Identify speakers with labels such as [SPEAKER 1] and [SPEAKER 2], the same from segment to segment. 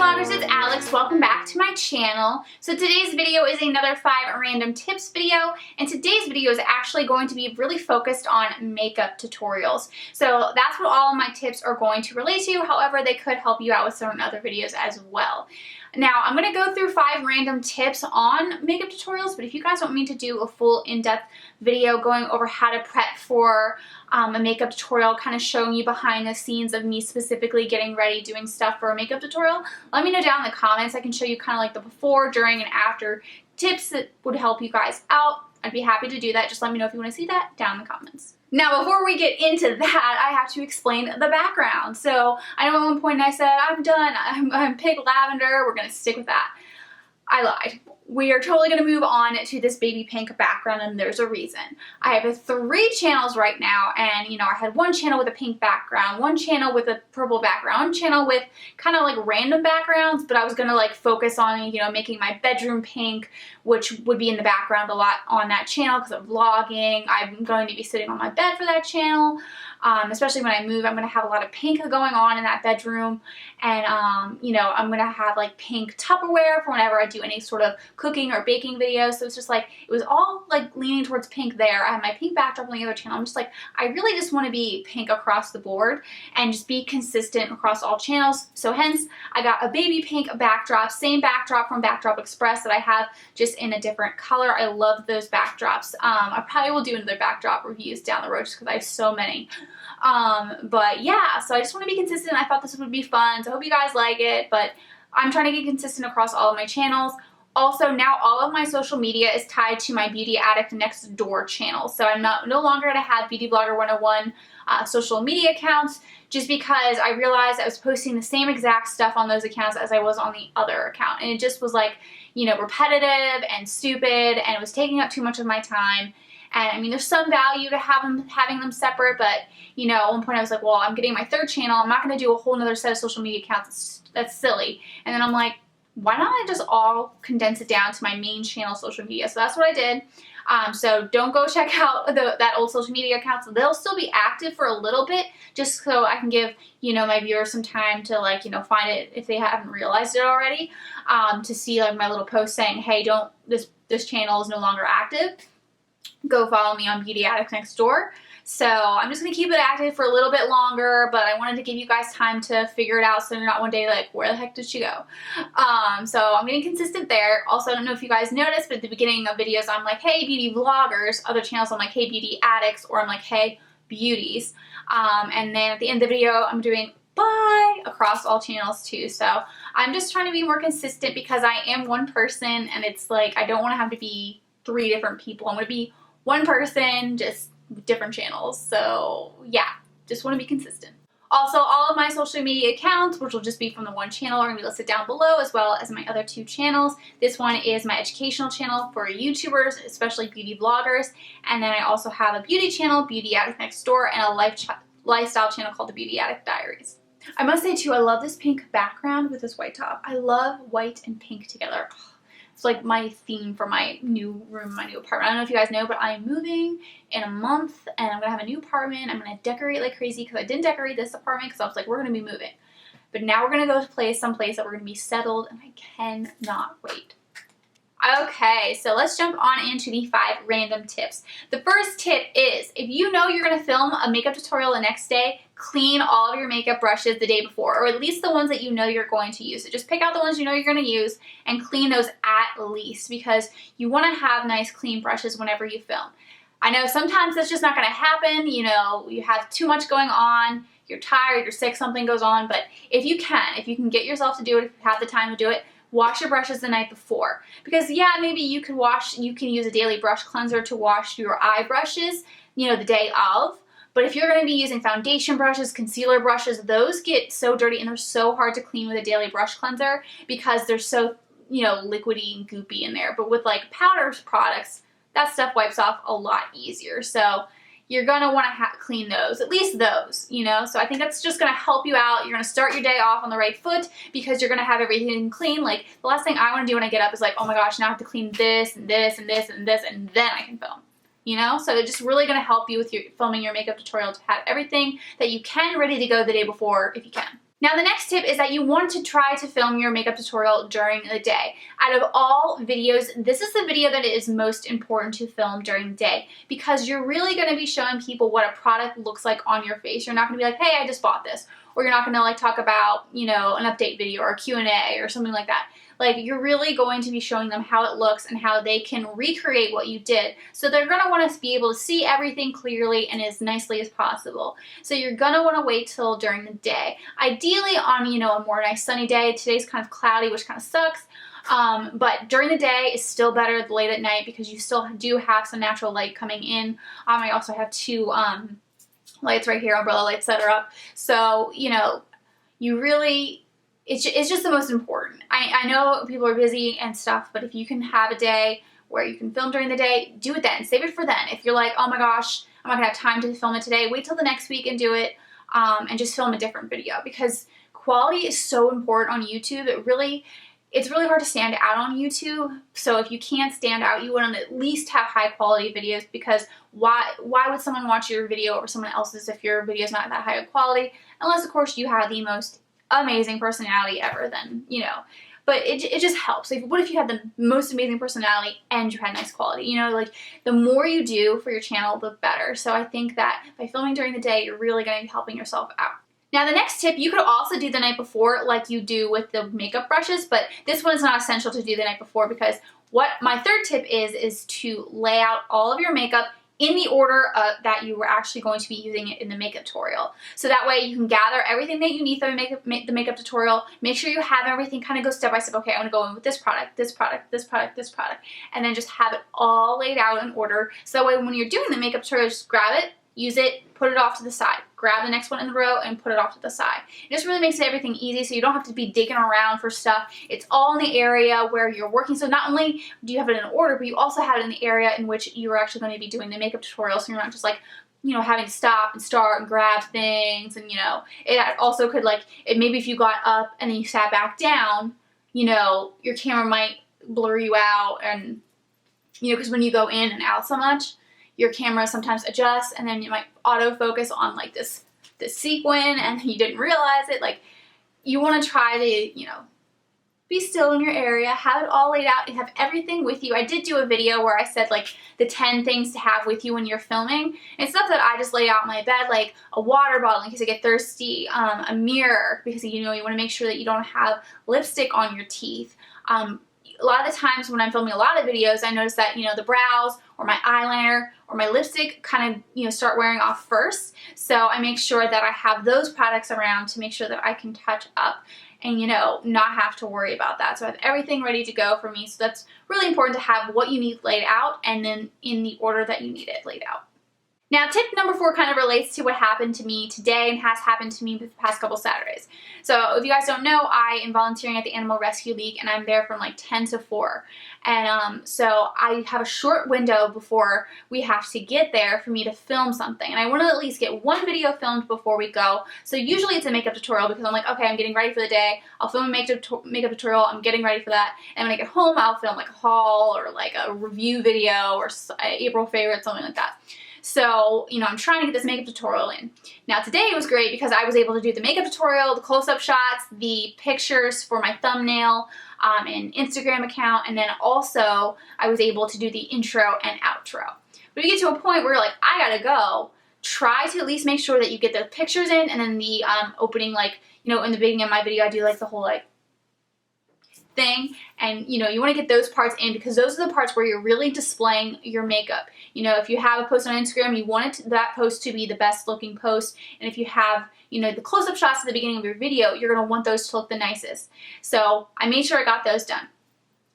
[SPEAKER 1] vloggers, it's Alex. Welcome back to my channel. So today's video is another 5 random tips video, and today's video is actually going to be really focused on makeup tutorials. So that's what all of my tips are going to relate to. However, they could help you out with certain other videos as well. Now, I'm going to go through 5 random tips on makeup tutorials, but if you guys want me to do a full in-depth video going over how to prep for a makeup tutorial, kind of showing you behind the scenes of me specifically getting ready, doing stuff for a makeup tutorial, let me know down in the comments. I can show you kind of like the before, during, and after tips that would help you guys out. I'd be happy to do that. Just let me know if you want to see that down in the comments. Now, before we get into that, I have to explain the background. So I know at one point I said, I'm done, I'm pink lavender, we're going to stick with that. I lied. We are totally going to move on to this baby pink background, and there's a reason. I have 3 channels right now, and you know, I had one channel with a pink background, one channel with a purple background, one channel with kind of like random backgrounds, but I was going to like focus on, you know, making my bedroom pink, which would be in the background a lot on that channel because I'm vlogging. I'm going to be sitting on my bed for that channel. Especially when I move, I'm going to have a lot of pink going on in that bedroom, and you know, I'm going to have like pink Tupperware for whenever I do any sort of cooking or baking videos. So it's just like, it was all like leaning towards pink there. I have my pink backdrop on the other channel. I'm just like, I really just want to be pink across the board and just be consistent across all channels. So hence, I got a baby pink backdrop, same backdrop from Backdrop Express that I have, just in a different color. I love those backdrops. I probably will do another backdrop reviews down the road just because I have so many. But yeah, so I just want to be consistent. I thought this would be fun, so I hope you guys like it, but I'm trying to get consistent across all of my channels. Also, now all of my social media is tied to my Beauty Addict Next Door channel, so I'm no longer going to have Beauty Blogger 101 social media accounts, just because I realized I was posting the same exact stuff on those accounts as I was on the other account, and it just was like, you know, repetitive and stupid, and it was taking up too much of my time. And I mean, there's some value to having them separate, but you know, at one point I was like, well, I'm getting my 3rd channel, I'm not going to do a whole nother set of social media accounts, that's silly. And then I'm like, why don't I just all condense it down to my main channel social media? So that's what I did. So don't go check out that old social media accounts. They'll still be active for a little bit, just so I can give, you know, my viewers some time to, like, you know, find it if they haven't realized it already, to see like my little post saying, hey, this channel is no longer active. Go follow me on Beauty Addict Next Door. So I'm just going to keep it active for a little bit longer, but I wanted to give you guys time to figure it out so you're not one day like, where the heck did she go? So I'm getting consistent there. Also, I don't know if you guys noticed, but at the beginning of videos, I'm like, hey, beauty vloggers. Other channels, I'm like, hey, beauty addicts, or I'm like, hey, beauties. And then at the end of the video, I'm doing bye across all channels too. So I'm just trying to be more consistent because I am one person, and it's like, I don't want to have to be 3 different people. I'm going to be one person, just different channels. So yeah, just want to be consistent. Also, all of my social media accounts, which will just be from the one channel, are going to be listed down below, as well as my other 2 channels. This one is my educational channel for YouTubers, especially beauty vloggers. And then I also have a beauty channel, Beauty Addict Next Door, and a lifestyle channel called the Beauty Addict Diaries. I must say too, I love this pink background with this white top. I love white and pink together. It's like my theme for my new room, my new apartment. I don't know if you guys know, but I am moving in a month, and I'm going to have a new apartment. I'm going to decorate like crazy because I didn't decorate this apartment because I was like, we're going to be moving. But now we're going to go to someplace that we're going to be settled, and I cannot wait. Okay, so let's jump on into the 5 random tips. The first tip is, if you know you're going to film a makeup tutorial the next day, clean all of your makeup brushes the day before, or at least the ones that you know you're going to use. So just pick out the ones you know you're going to use and clean those at least, because you want to have nice clean brushes whenever you film. I know sometimes that's just not going to happen. You know, you have too much going on, you're tired, you're sick, something goes on, but if you can get yourself to do it, if you have the time to do it, wash your brushes the night before. Because yeah, maybe you can use a daily brush cleanser to wash your eye brushes, you know, the day of. But if you're going to be using foundation brushes, concealer brushes, those get so dirty and they're so hard to clean with a daily brush cleanser because they're so, you know, liquidy and goopy in there. But with like powder products, that stuff wipes off a lot easier. So you're going to want to clean those, at least those, you know. So I think that's just going to help you out. You're going to start your day off on the right foot because you're going to have everything clean. Like, the last thing I want to do when I get up is like, oh my gosh, now I have to clean this and this and this and this, and then I can film. You know, so it's just really going to help you with your filming your makeup tutorial to have everything that you can ready to go the day before if you can. Now the next tip is that you want to try to film your makeup tutorial during the day. Out of all videos, this is the video that is most important to film during the day because you're really going to be showing people what a product looks like on your face. You're not going to be like, hey, I just bought this. Or you're not going to like talk about, you know, an update video or a Q&A or something like that. Like, you're really going to be showing them how it looks and how they can recreate what you did. So they're going to want to be able to see everything clearly and as nicely as possible. So you're going to want to wait till during the day. Ideally on, you know, a more nice sunny day. Today's kind of cloudy, which kind of sucks. But during the day is still better than late at night because you still do have some natural light coming in. I also have two lights right here, umbrella lights that are up. So, you know, you really... It's just the most important. I know people are busy and stuff, but if you can have a day where you can film during the day, do it then. Save it for then. If you're like, oh my gosh, I'm not going to have time to film it today, wait till the next week and do it, and just film a different video because quality is so important on YouTube. It's really hard to stand out on YouTube. So if you can't stand out, you want to at least have high quality videos because why would someone watch your video over someone else's if your video is not that high of quality? Unless, of course, you have the most amazing personality ever, then, you know. But it just helps. Like, what if you had the most amazing personality and you had nice quality? You know, like, the more you do for your channel, the better. So I think that by filming during the day, you're really going to be helping yourself out. Now the next tip, you could also do the night before like you do with the makeup brushes, but this one is not essential to do the night before because what my third tip is to lay out all of your makeup in the order that you were actually going to be using it in the makeup tutorial. So that way you can gather everything that you need for the makeup tutorial, make sure you have everything, kind of go step by step. Okay, I'm gonna go in with this product, this product, this product, this product, and then just have it all laid out in order. So that way when you're doing the makeup tutorial, just grab it, use it, put it off to the side. Grab the next one in the row and put it off to the side. It just really makes everything easy so you don't have to be digging around for stuff. It's all in the area where you're working. So not only do you have it in order, but you also have it in the area in which you're actually going to be doing the makeup tutorial. So you're not just like, you know, having to stop and start and grab things. And, you know, it also could like, maybe if you got up and then you sat back down, you know, your camera might blur you out and, you know, because when you go in and out so much, your camera sometimes adjusts and then you might autofocus on like this sequin and you didn't realize it. Like, you want to try to, you know, be still in your area, have it all laid out, and have everything with you. I did do a video where I said like the 10 things to have with you when you're filming. And stuff that I just lay out in my bed, like a water bottle in case I get thirsty, a mirror because, you know, you want to make sure that you don't have lipstick on your teeth. A lot of the times when I'm filming a lot of videos, I notice that, you know, the brows or my eyeliner or my lipstick kind of, you know, start wearing off first. So I make sure that I have those products around to make sure that I can touch up and, you know, not have to worry about that. So I have everything ready to go for me. So that's really important to have what you need laid out and then in the order that you need it laid out. Now, tip number 4 kind of relates to what happened to me today and has happened to me the past couple Saturdays. So if you guys don't know, I am volunteering at the Animal Rescue League and I'm there from like 10 to 4. And so I have a short window before we have to get there for me to film something. And I want to at least get one video filmed before we go. So usually it's a makeup tutorial because I'm like, okay, I'm getting ready for the day. I'll film a makeup tutorial. I'm getting ready for that. And when I get home, I'll film like a haul or like a review video or April favorite, something like that. So, you know, I'm trying to get this makeup tutorial in. Now today was great because I was able to do the makeup tutorial, the close-up shots, the pictures for my thumbnail and Instagram account, and then also I was able to do the intro and outro. But you get to a point where you're like, I gotta go, try to at least make sure that you get the pictures in and then the opening, like, you know, in the beginning of my video I do like the whole like thing, and you know, you want to get those parts in because those are the parts where you're really displaying your makeup. You know, if you have a post on Instagram, you want that post to be the best looking post, and if you have, you know, the close-up shots at the beginning of your video, you're going to want those to look the nicest. So I made sure I got those done.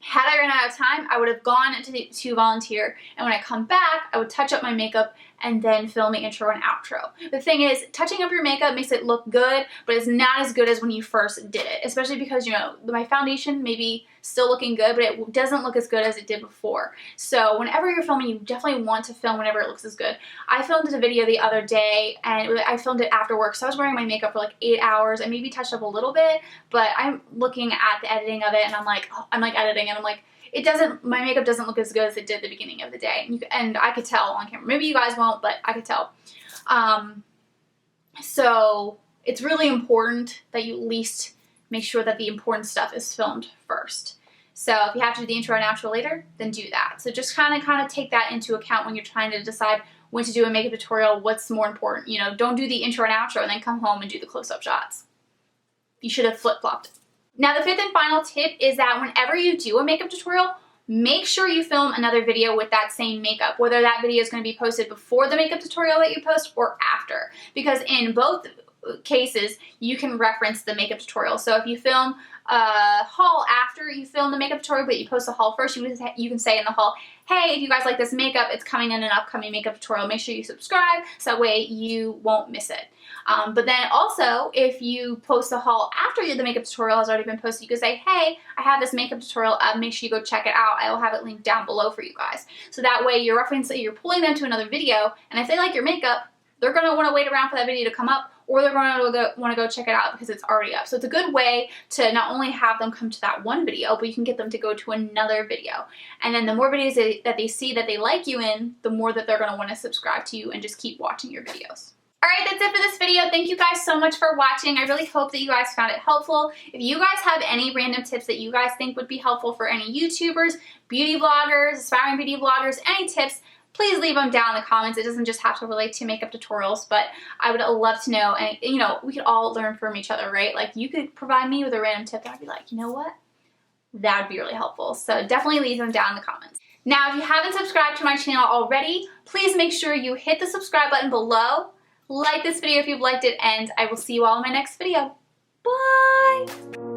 [SPEAKER 1] Had I run out of time, I would have gone to volunteer, and when I come back, I would touch up my makeup and then film the intro and outro. The thing is, touching up your makeup makes it look good, but it's not as good as when you first did it, especially because, you know, my foundation may be still looking good, but it doesn't look as good as it did before. So whenever you're filming, you definitely want to film whenever it looks as good. I filmed a video the other day, and I filmed it after work, so I was wearing my makeup for like 8 hours. I maybe touched up a little bit, but I'm looking at the editing of it, and I'm like editing, and I'm like, my makeup doesn't look as good as it did at the beginning of the day. And I could tell on camera. Maybe you guys won't, but I could tell. So it's really important that you at least make sure that the important stuff is filmed first. So if you have to do the intro and outro later, then do that. So just kind of take that into account when you're trying to decide when to do a makeup tutorial, what's more important. You know, don't do the intro and outro and then come home and do the close-up shots. You should have flip-flopped. Now the fifth and final tip is that whenever you do a makeup tutorial, make sure you film another video with that same makeup, whether that video is going to be posted before the makeup tutorial that you post or after. Because in both cases, you can reference the makeup tutorial. So if you film a haul after you film the makeup tutorial, but you post the haul first, you can say in the haul, hey, if you guys like this makeup, it's coming in an upcoming makeup tutorial. Make sure you subscribe so that way you won't miss it. But then also, if you post the haul after the makeup tutorial has already been posted, you can say, hey, I have this makeup tutorial up. Make sure you go check it out. I will have it linked down below for you guys. So that way you're referencing, you're pulling them to another video, and if they like your makeup, they're going to want to wait around for that video to come up, or they're going to want to go check it out because it's already up. So it's a good way to not only have them come to that one video, but you can get them to go to another video. And then the more videos that they see that they like you in, the more that they're going to want to subscribe to you and just keep watching your videos. Alright, that's it for this video. Thank you guys so much for watching. I really hope that you guys found it helpful. If you guys have any random tips that you guys think would be helpful for any YouTubers, beauty vloggers, aspiring beauty vloggers, any tips, please leave them down in the comments. It doesn't just have to relate to makeup tutorials, but I would love to know. And, you know, we could all learn from each other, right? Like, you could provide me with a random tip and I'd be like, you know what? That would be really helpful. So definitely leave them down in the comments. Now, if you haven't subscribed to my channel already, please make sure you hit the subscribe button below. Like this video if you've liked it, and I will see you all in my next video. Bye!